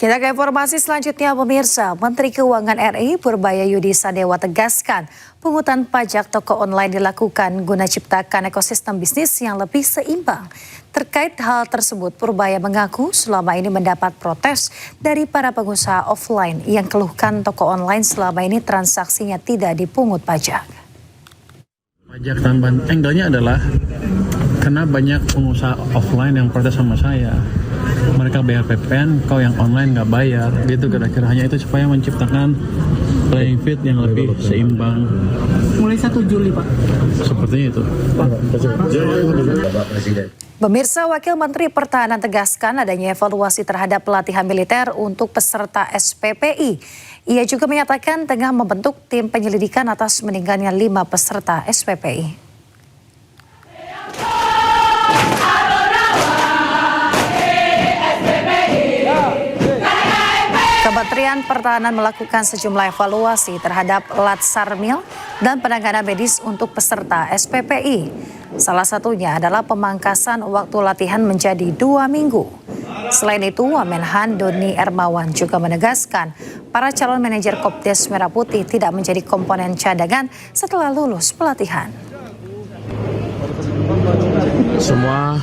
Kita ke informasi selanjutnya, pemirsa. Menteri Keuangan RI Purbayayudi Sadewa tegaskan pungutan pajak toko online dilakukan guna ciptakan ekosistem bisnis yang lebih seimbang. Terkait hal tersebut, Purbaya mengaku selama ini mendapat protes dari para pengusaha offline yang keluhkan toko online selama ini transaksinya tidak dipungut pajak. Pajak tambahan angle-nya adalah karena banyak pengusaha offline yang protes sama saya. Mereka bayar PPN, kau yang online nggak bayar, gitu kira-kira. Hanya itu supaya menciptakan playing field yang lebih seimbang. Mulai 1 Juli, Pak. Sepertinya itu. Pemirsa, Wakil Menteri Pertahanan tegaskan adanya evaluasi terhadap pelatihan militer untuk peserta SPPI. Ia juga menyatakan tengah membentuk tim penyelidikan atas meninggalnya 5 peserta SPPI. Kementerian Pertahanan melakukan sejumlah evaluasi terhadap Latsarmil dan penanganan medis untuk peserta SPPI. Salah satunya adalah pemangkasan waktu latihan menjadi 2 minggu. Selain itu, Wamenhan Doni Ermawan juga menegaskan para calon manajer Kopdes Merah Putih tidak menjadi komponen cadangan setelah lulus pelatihan. Semua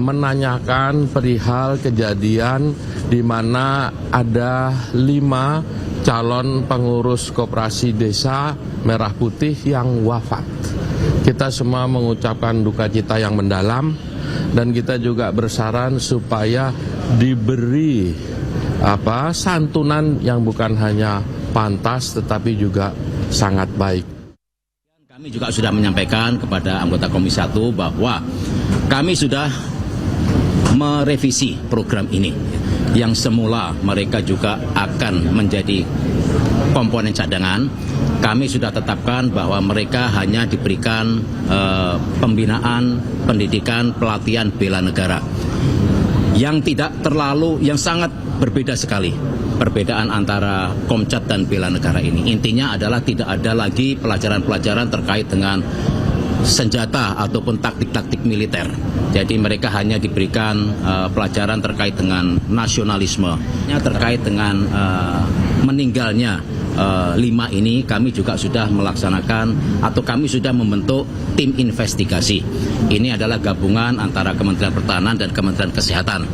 menanyakan perihal kejadian di mana ada 5 calon pengurus koperasi desa Merah Putih yang wafat. Kita semua mengucapkan duka cita yang mendalam dan kita juga bersaran supaya diberi santunan yang bukan hanya pantas tetapi juga sangat baik. Kami juga sudah menyampaikan kepada anggota Komisi 1 bahwa kami sudah merevisi program ini yang semula mereka juga akan menjadi komponen cadangan. Kami sudah tetapkan bahwa mereka hanya diberikan pembinaan, pendidikan, pelatihan bela negara yang tidak terlalu, yang sangat berbeda sekali perbedaan antara Komcat dan bela negara ini. Intinya adalah tidak ada lagi pelajaran-pelajaran terkait dengan senjata ataupun taktik-taktik militer. Jadi mereka hanya diberikan pelajaran terkait dengan nasionalisme, terkait dengan meninggalnya 5 ini. Kami juga sudah melaksanakan atau kami sudah membentuk tim investigasi. Ini adalah gabungan antara Kementerian Pertahanan dan Kementerian Kesehatan.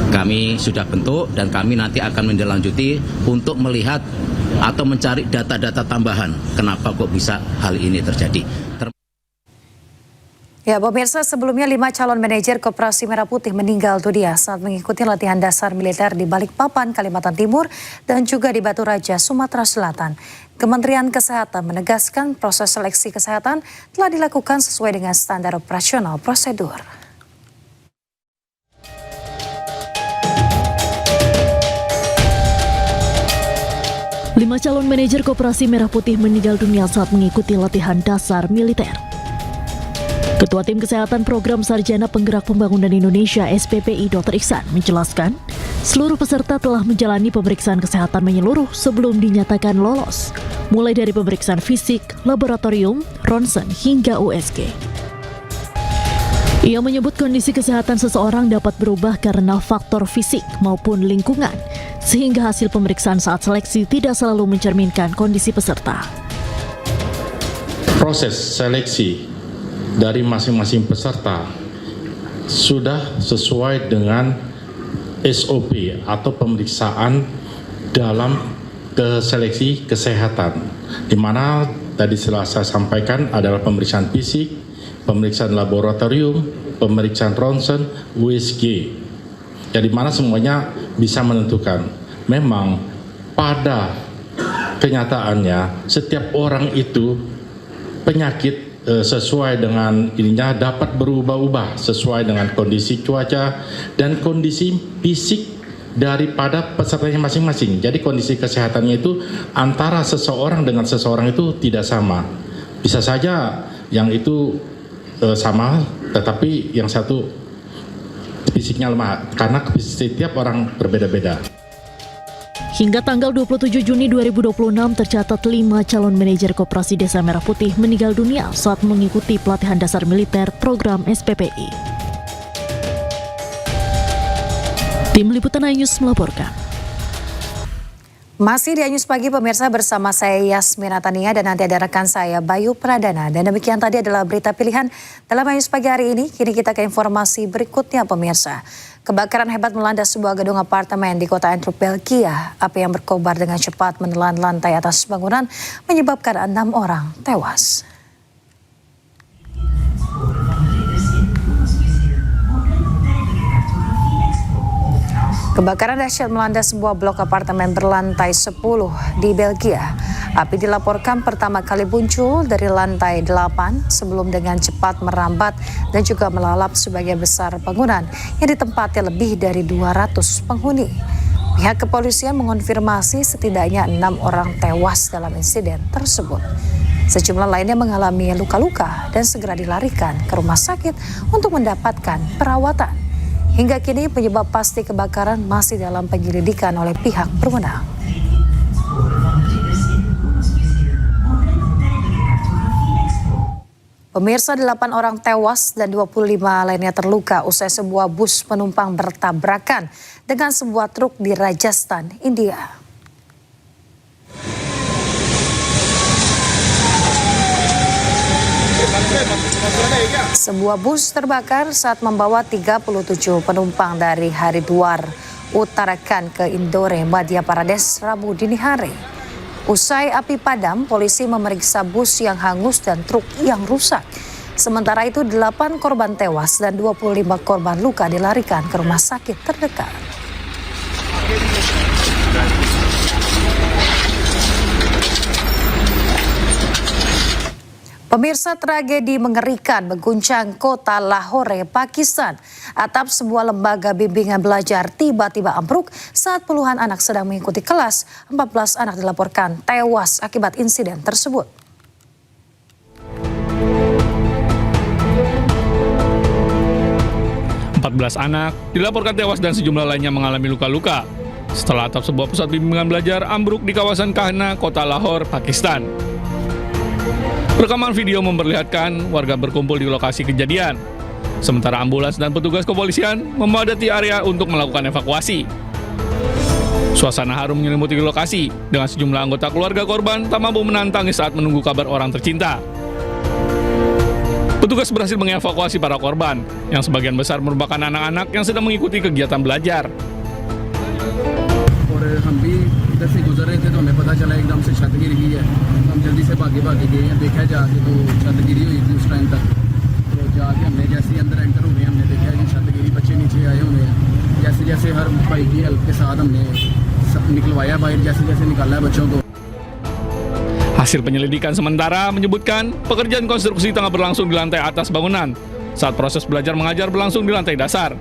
Kami sudah bentuk dan kami nanti akan menindaklanjuti untuk melihat atau mencari data-data tambahan kenapa kok bisa hal ini terjadi. Ya, pemirsa, sebelumnya 5 calon manajer Koperasi Merah Putih meninggal dunia saat mengikuti latihan dasar militer di Balikpapan, Kalimantan Timur, dan juga di Batu Raja, Sumatera Selatan. Kementerian Kesehatan menegaskan proses seleksi kesehatan telah dilakukan sesuai dengan standar operasional prosedur. Lima calon manajer Koperasi Merah Putih meninggal dunia saat mengikuti latihan dasar militer. Ketua Tim Kesehatan Program Sarjana Penggerak Pembangunan Indonesia SPPI Dr. Iksan menjelaskan, seluruh peserta telah menjalani pemeriksaan kesehatan menyeluruh sebelum dinyatakan lolos, mulai dari pemeriksaan fisik, laboratorium, ronsen hingga USG. Ia menyebut kondisi kesehatan seseorang dapat berubah karena faktor fisik maupun lingkungan, sehingga hasil pemeriksaan saat seleksi tidak selalu mencerminkan kondisi peserta. Proses seleksi dari masing-masing peserta sudah sesuai dengan SOP atau pemeriksaan dalam seleksi kesehatan, di mana tadi telah saya sampaikan adalah pemeriksaan fisik, pemeriksaan laboratorium, pemeriksaan ronsen, USG. Jadi mana semuanya bisa menentukan. Memang pada kenyataannya setiap orang itu penyakit sesuai dengan ininya dapat berubah-ubah sesuai dengan kondisi cuaca dan kondisi fisik daripada pesertanya masing-masing. Jadi kondisi kesehatannya itu antara seseorang dengan seseorang itu tidak sama. Bisa saja yang itu sama, tetapi yang satu fisiknya lemah karena setiap orang berbeda-beda. Hingga tanggal 27 Juni 2026 tercatat 5 calon manajer Koperasi Desa Merah Putih meninggal dunia saat mengikuti pelatihan dasar militer program SPPI. Tim Liputan iNews melaporkan. Masih di iNews Pagi pemirsa, bersama saya Yasmina Tania dan nanti ada rekan saya Bayu Pradana. Dan demikian tadi adalah berita pilihan dalam iNews Pagi hari ini. Kini kita ke informasi berikutnya pemirsa. Kebakaran hebat melanda sebuah gedung apartemen di kota Antwerp, Belgia. Api yang berkobar dengan cepat menelan lantai atas bangunan menyebabkan 6 orang tewas. Kebakaran dahsyat melanda sebuah blok apartemen berlantai 10 di Belgia. Api dilaporkan pertama kali muncul dari lantai 8 sebelum dengan cepat merambat dan juga melalap sebagian besar bangunan yang ditempati lebih dari 200 penghuni. Pihak kepolisian mengonfirmasi setidaknya 6 orang tewas dalam insiden tersebut. Sejumlah lainnya mengalami luka-luka dan segera dilarikan ke rumah sakit untuk mendapatkan perawatan. Hingga kini penyebab pasti kebakaran masih dalam penyelidikan oleh pihak berwenang. Pemirsa, 8 orang tewas dan 25 lainnya terluka usai sebuah bus penumpang bertabrakan dengan sebuah truk di Rajasthan, India. Sebuah bus terbakar saat membawa 37 penumpang dari Haridwar, Uttarakhand ke Indore, Madhya Pradesh, Rabu dini hari. Usai api padam, polisi memeriksa bus yang hangus dan truk yang rusak. Sementara itu 8 korban tewas dan 25 korban luka dilarikan ke rumah sakit terdekat. Pemirsa, tragedi mengerikan mengguncang kota Lahore, Pakistan. Atap sebuah lembaga bimbingan belajar tiba-tiba ambruk saat puluhan anak sedang mengikuti kelas. 14 anak dilaporkan tewas akibat insiden tersebut. Anak dilaporkan tewas dan sejumlah lainnya mengalami luka-luka setelah atap sebuah pusat bimbingan belajar ambruk di kawasan Kahna, kota Lahore, Pakistan. Rekaman video memperlihatkan warga berkumpul di lokasi kejadian, sementara ambulans dan petugas kepolisian memadati area untuk melakukan evakuasi. Suasana harum menyelimuti lokasi dengan sejumlah anggota keluarga korban tak mampu menahan tangis saat menunggu kabar orang tercinta. Petugas berhasil mengevakuasi para korban, yang sebagian besar merupakan anak-anak yang sedang mengikuti kegiatan belajar. इधर से गुजर रहे थे तो हमें पता चला एकदम से छत गिर गई है। हम जल्दी से भागे गए हैं, देखा जाके तो छत गिरी हुई थी उस टाइम तक। तो जाके हमने जैसे ही अंदर एंटर हो गए हमने देखा कि छत गिरी, बच्चे नीचे आए हुए हैं। जैसे जैसे हर भाई की हेल्प के साथ हमने निकलवाया बाहर, जैसे जैसे निकाला है बच्चों को। Hasil penyelidikan sementara menyebutkan pekerjaan konstruksi tengah berlangsung di lantai atas bangunan saat proses belajar mengajar berlangsung di lantai dasar.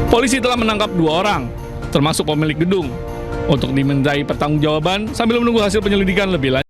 Polisi telah menangkap 2 orang, termasuk pemilik gedung, untuk dimintai pertanggungjawaban sambil menunggu hasil penyelidikan lebih lanjut.